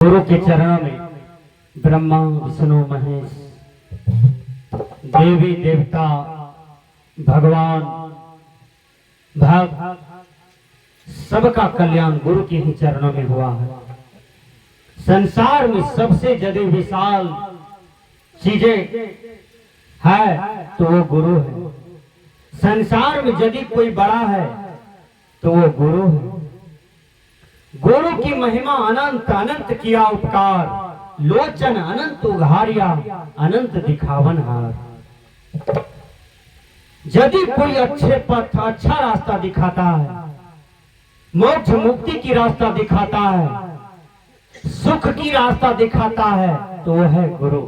गुरु के चरणों में ब्रह्मा विष्णु महेश देवी देवता भगवान भक्त सबका कल्याण गुरु के ही चरणों में हुआ है। संसार में सबसे ज्यादा विशाल चीजें है तो वो गुरु है। संसार में यदि कोई बड़ा है तो वो गुरु है। गुरु की महिमा अनंत अनंत किया उपकार, लोचन अनंत उघारिया अनंत दिखावन हार। यदि कोई अच्छे पथ अच्छा रास्ता दिखाता है, मोक्ष मुक्ति की रास्ता दिखाता है, सुख की रास्ता दिखाता है तो वो है गुरु।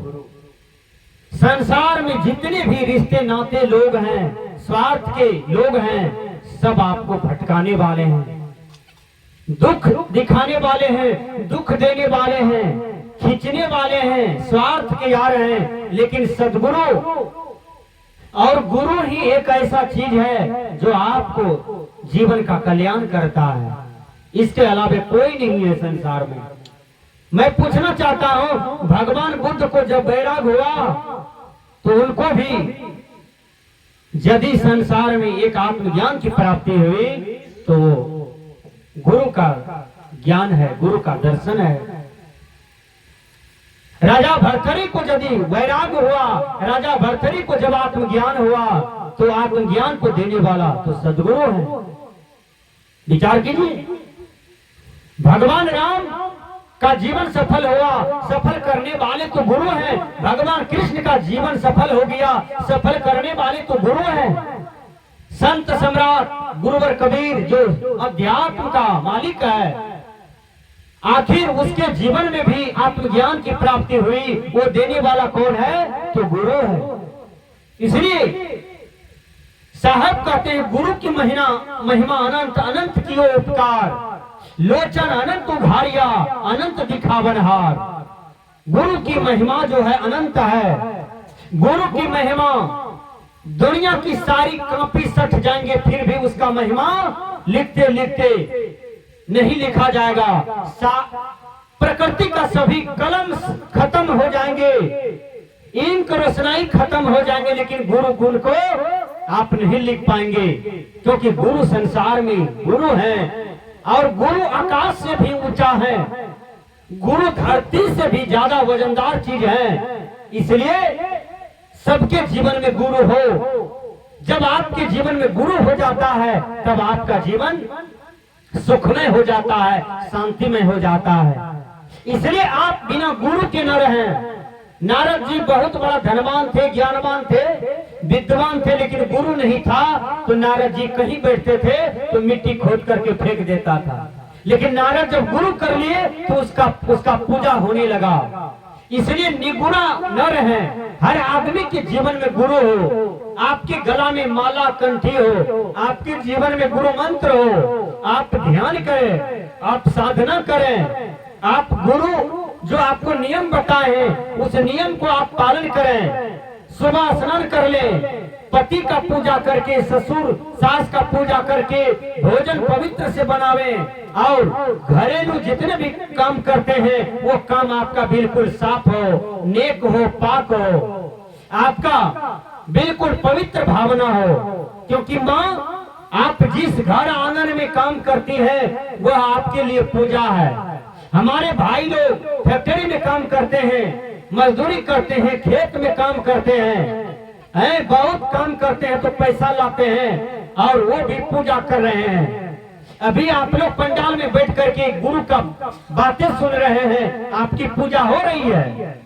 संसार में जितने भी रिश्ते नाते लोग हैं, स्वार्थ के लोग हैं, सब आपको भटकाने वाले हैं, दुख दिखाने वाले हैं, दुख देने वाले हैं, खींचने वाले हैं, स्वार्थ के यार हैं। लेकिन सदगुरु और गुरु ही एक ऐसा चीज है जो आपको जीवन का कल्याण करता है। इसके अलावा कोई नहीं है संसार में। मैं पूछना चाहता हूं, भगवान बुद्ध को जब वैराग हुआ तो उनको भी यदि संसार में एक आत्मज्ञान की प्राप्ति हुई तो गुरु का ज्ञान है, गुरु का दर्शन है। राजा भर्तरी को यदि वैराग हुआ, राजा भर्तरी को जब आत्मज्ञान हुआ तो आत्मज्ञान को देने वाला तो सदगुरु है। विचार कीजिए, भगवान राम का जीवन सफल हुआ, सफल करने वाले तो गुरु हैं। भगवान कृष्ण का जीवन सफल हो गया, सफल करने वाले तो गुरु हैं। संत सम्राट गुरुवर कबीर जो अध्यात्म का मालिक है, आखिर उसके जीवन में भी आत्मज्ञान की प्राप्ति हुई, वो देने वाला कौन है? तो गुरु है। इसलिए साहब कहते हैं, गुरु की महिमा अनंत अनंत कियो उपकार, लोचन अनंत उघारिया अनंत दिखावन हार। गुरु की महिमा जो है अनंत है। गुरु की महिमा दुनिया की सारी कॉपी सट जाएंगे फिर भी उसका महिमा लिखते लिखते नहीं लिखा जाएगा। प्रकृति का सभी कलम खत्म हो जाएंगे, इंक रोशनाई खत्म हो जाएंगे, लेकिन गुरु गुण को आप नहीं लिख पाएंगे, क्योंकि गुरु संसार में गुरु है और गुरु आकाश से भी ऊंचा है, गुरु धरती से भी ज्यादा वजनदार चीज है। इसलिए सबके जीवन में गुरु हो। जब आपके जीवन में गुरु हो जाता है तब आपका जीवन सुखमय हो जाता है, शांतिमय हो जाता है। इसलिए आप बिना गुरु के न रहें। नारद जी बहुत बड़ा धनवान थे, ज्ञानवान थे, विद्वान थे, लेकिन गुरु नहीं था तो नारद जी कहीं बैठते थे तो मिट्टी खोद करके फेंक देता था। लेकिन नारद जब गुरु कर लिए तो उसका पूजा होने लगा। इसलिए निगुणा न रहे। हर आदमी के जीवन में गुरु हो। आपके गला में माला कंठी हो, आपके जीवन में गुरु मंत्र हो, आप ध्यान करें, आप साधना करें, आप गुरु जो आपको नियम बताए हैं उस नियम को आप पालन करें। सुबह स्नान कर लें, पति का पूजा करके, ससुर सास का पूजा करके भोजन पवित्र से बनावे और घरेलू जितने भी काम करते हैं वो काम आपका बिल्कुल साफ हो, नेक हो, पाक हो, आपका बिल्कुल पवित्र भावना हो। क्योंकि माँ आप जिस घर आंगन में काम करती है वह आपके लिए पूजा है। हमारे भाई लोग फैक्ट्री में काम करते हैं, मजदूरी करते हैं, खेत में काम करते हैं, बहुत काम करते हैं तो पैसा लाते हैं और वो भी पूजा कर रहे हैं। अभी आप लोग पंडाल में बैठ करके गुरु का बातें सुन रहे हैं, आपकी पूजा हो रही है।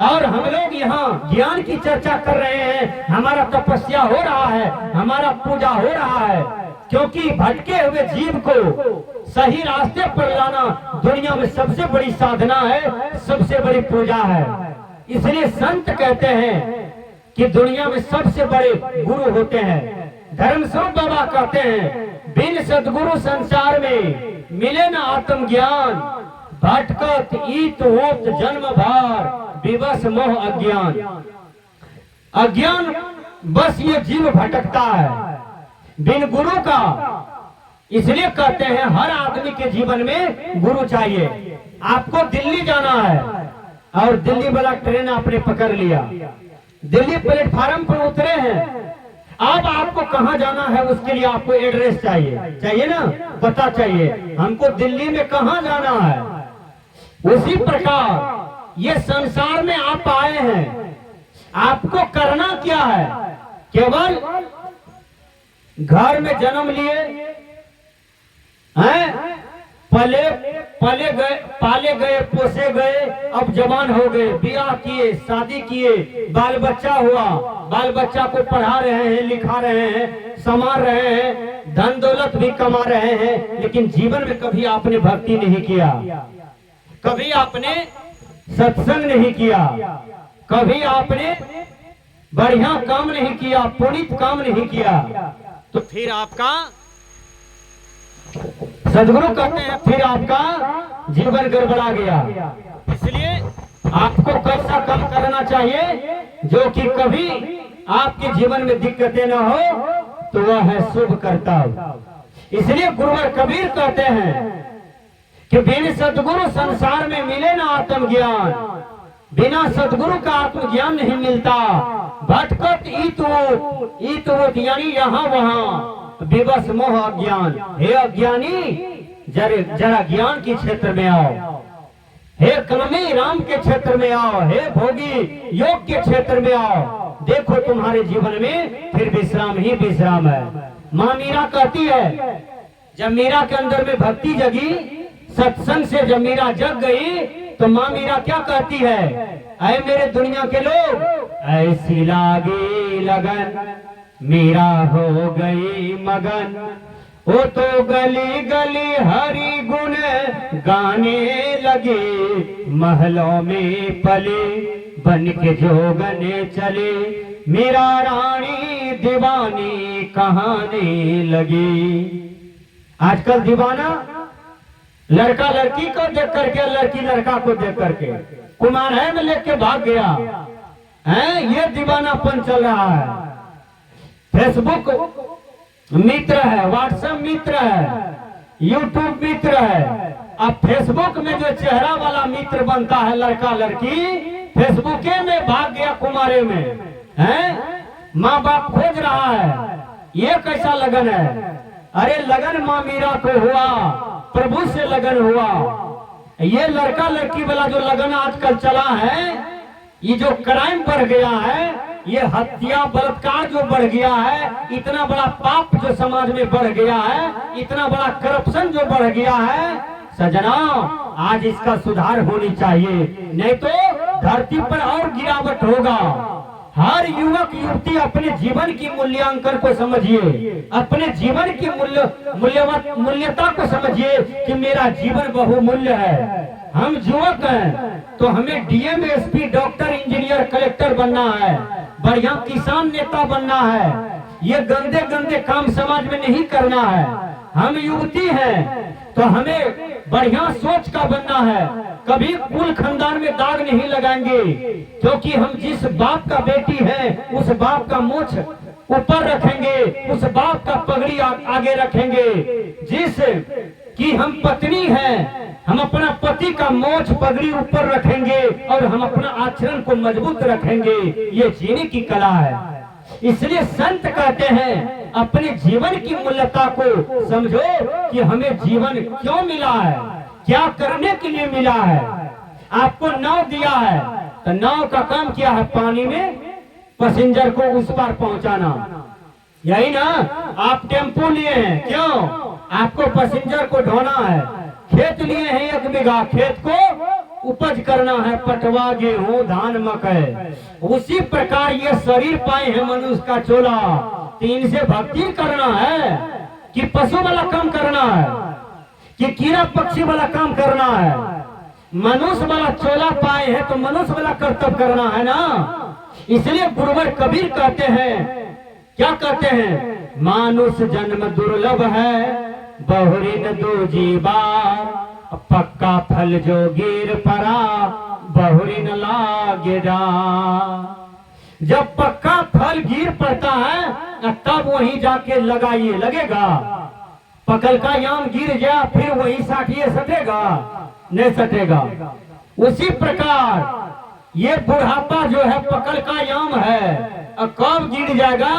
और हम लोग यहाँ ज्ञान की चर्चा कर रहे हैं, हमारा तपस्या हो रहा है, हमारा पूजा हो रहा है। क्योंकि भटके हुए जीव को सही रास्ते पर लाना दुनिया में सबसे बड़ी साधना है, सबसे बड़ी पूजा है। इसलिए संत कहते हैं कि दुनिया में सबसे बड़े गुरु होते हैं। धर्मस्वरूप बाबा कहते हैं, बिन सदगुरु संसार में मिले न आत्मज्ञान, भटकत ईत होत जन्म भार, विवश मोह अज्ञान। अज्ञान बस ये जीव भटकता है बिन गुरु का। इसलिए कहते हैं हर आदमी के जीवन में गुरु चाहिए। आपको दिल्ली जाना है और दिल्ली वाला ट्रेन आपने पकड़ लिया, दिल्ली प्लेटफार्म पर उतरे हैं, अब आपको कहां जाना है उसके लिए आपको एड्रेस चाहिए ना, पता चाहिए हमको दिल्ली में कहां जाना है। उसी प्रकार ये संसार में आप आए हैं, आपको करना क्या है, केवल घर में जन्म लिए हैं, पाले गए पोसे गए, अब जवान हो गए, ब्याह किए, शादी किए, बाल बच्चा हुआ, बाल बच्चा को पढ़ा रहे हैं, लिखा रहे हैं, संवार रहे हैं, धन दौलत भी कमा रहे हैं, लेकिन जीवन में कभी आपने भक्ति नहीं किया, कभी आपने सत्संग नहीं किया, कभी आपने बढ़िया काम नहीं किया, पुनीत काम नहीं किया, तो फिर आपका सदगुरु कहते हैं फिर आपका जीवन गड़बड़ा गया। इसलिए आपको कैसा काम करना चाहिए जो कि कभी आपके जीवन में दिक्कतें न हो, तो वह है शुभ कर्तव्य। इसलिए गुरुवर कबीर कहते हैं कि बिन सदगुरु संसार में मिले ना आत्मज्ञान, बिना सदगुरु का आत्मज्ञान नहीं मिलता। भटकत ईतवत यानी यहाँ वहाँ, विवश मोह अज्ञान। हे अज्ञानी, जरा ज्ञान के क्षेत्र में आओ, हे कर्मी राम के क्षेत्र में आओ, हे भोगी योग के क्षेत्र में आओ, देखो तुम्हारे जीवन में फिर विश्राम ही विश्राम है। माँ मीरा कहती है, जब मीरा के अंदर में भक्ति जगी, सत्संग से जब मीरा जग गई, तो माँ मीरा क्या कहती है, ऐ मेरे दुनिया के लोग, ऐसी लागी लगन मीरा हो गई मगन, वो तो गली गली हरि गुण गाने लगे, महलों में पले बन के जोगने चले, मीरा रानी दीवानी कहाने लगी। आजकल दीवाना लड़का लड़की को देख करके, लड़की लड़का को देख करके कुमार है में लेके भाग गया है, ये दीवानापन चल रहा है। फेसबुक मित्र है, व्हाट्सएप मित्र है, यूट्यूब मित्र है। अब फेसबुक में जो चेहरा वाला मित्र बनता है लड़का लड़की, फेसबुके में भाग गया कुमारे में है, माँ बाप खोज रहा है, ये कैसा लगन है। अरे लगन माँ मीरा को हुआ, प्रभु से लगन हुआ। ये लड़का लड़की वाला जो लगन आजकल चला है, ये जो क्राइम बढ़ गया है, ये हत्या बलात्कार जो बढ़ गया है, इतना बड़ा पाप जो समाज में बढ़ गया है, इतना बड़ा करप्शन जो बढ़ गया है, सजना आज इसका सुधार होनी चाहिए, नहीं तो धरती पर और गिरावट होगा। हर युवक युवती अपने जीवन की मूल्यांकन को समझिए, अपने जीवन की मूल्यता को समझिए कि मेरा जीवन बहुमूल्य है। हम युवक हैं तो हमें DM, SP, doctor, engineer, collector बनना है, बढ़िया किसान नेता बनना है। ये गंदे गंदे काम समाज में नहीं करना है। हम युवती हैं तो हमें बढ़िया सोच का बनना है, कभी कुल खानदान में दाग नहीं लगाएंगे, क्योंकि हम जिस बाप का बेटी है उस बाप का मूछ ऊपर रखेंगे, उस बाप का पगड़ी आगे रखेंगे। जिस कि हम पत्नी हैं, हम अपना पति का मोछ पगड़ी ऊपर रखेंगे और हम अपना आचरण को मजबूत रखेंगे। ये जीने की कला है। इसलिए संत कहते हैं अपने जीवन की मूल्यता को समझो कि हमें जीवन क्यों मिला है, क्या करने के लिए मिला है। आपको नाव दिया है तो नाव का काम क्या है, पानी में पैसेंजर को उस पार पहुंचाना, यही ना। आप टेम्पो लिए हैं, क्यों? आपको पैसेंजर को ढोना है। खेत लिए हैं 1 बीघा, खेत को उपज करना है, पटवा, गेहूं, धान, मकई। उसी प्रकार ये शरीर पाए हैं मनुष्य का चोला, 3 से भक्ति करना है कि पशु वाला काम करना है कि कीड़ा पक्षी वाला काम करना है। मनुष्य वाला चोला पाए हैं तो मनुष्य वाला कर्तव्य करना है ना। इसलिए गुरुवर कबीर कहते हैं, क्या कहते हैं, मानुष जन्म दुर्लभ है, बहुरिन दूजी बार, पक्का फल जो गिर पड़ा, बहुरिन लागे जा। जब पक्का फल गिर पड़ता है तब वहीं जाके लगाइए, लगेगा। पकल का याम गिर गया फिर वही साटिए सटेगा, नहीं सटेगा। उसी प्रकार ये बुढ़ापा जो है पकड़ का याम है, और कब गिर जाएगा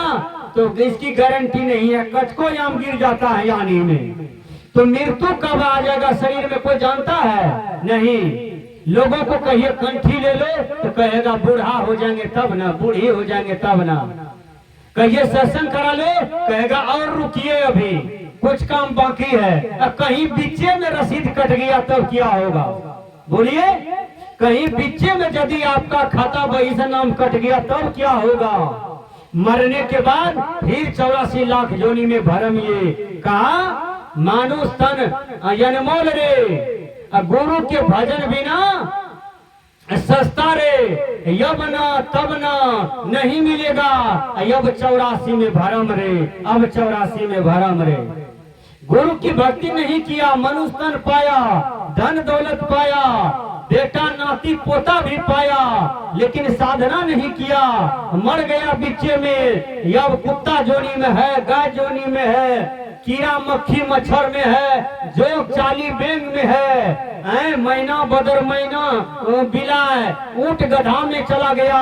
तो इसकी गारंटी नहीं है। कचको याम गिर जाता है यानी में, तो मृत्यु कब आ जाएगा शरीर में कोई जानता है नहीं। लोगों को कहिए कंठी ले लो तो कहेगा बूढ़ा हो जाएंगे तब ना, बूढ़ी हो जाएंगे तब ना। कहिए सत्संग करा लो, कहेगा और रुकिए अभी कुछ काम बाकी है। कहीं बीचे में रसीद कट गया तब क्या होगा बोलिए? कहीं बीचे में यदि आपका खाता बही से नाम कट गया तब क्या होगा? मरने के बाद फिर 84 लाख योनि में भरम। ये कहा मानुष तन अनमोल रे, गुरु के भजन बिना सस्ता रे, यब ना तब ना नहीं मिलेगा, अब 84 में भरम रे, अब 84 में भरम रे। गुरु की भक्ति नहीं किया, मनुष्य तन पाया, धन दौलत पाया, बेटा नाती पोता भी पाया, लेकिन साधना नहीं किया, मर गया बीचे में। अब कुत्ता जोनी में है, गाय जोनी में है, कीड़ा मक्खी मच्छर में है, जोक चाली बेंग में है, मैना बदर मैना बिलाए ऊंट गधा में चला गया,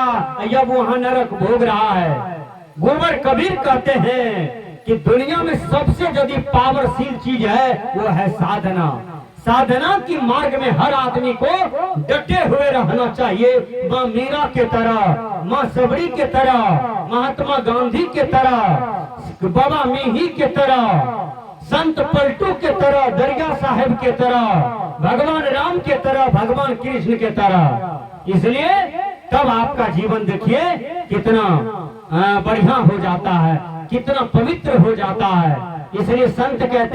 अब वहां नरक भोग रहा है। गोबर कबीर कहते हैं कि दुनिया में सबसे यदि पावरफुल चीज है वो है साधना। साधना की मार्ग में हर आदमी को डटे हुए रहना चाहिए। माँ मीरा के तरह, माँ सबरी के तरह, महात्मा गांधी के तरह, बाबा मिही के तरह, संत पलटू के तरह, दरिया साहेब के तरह, भगवान राम के तरह, भगवान कृष्ण के तरह। इसलिए तब आपका जीवन देखिए कितना बढ़िया हो जाता है, कितना पवित्र हो जाता है। इसलिए संत कहते हैं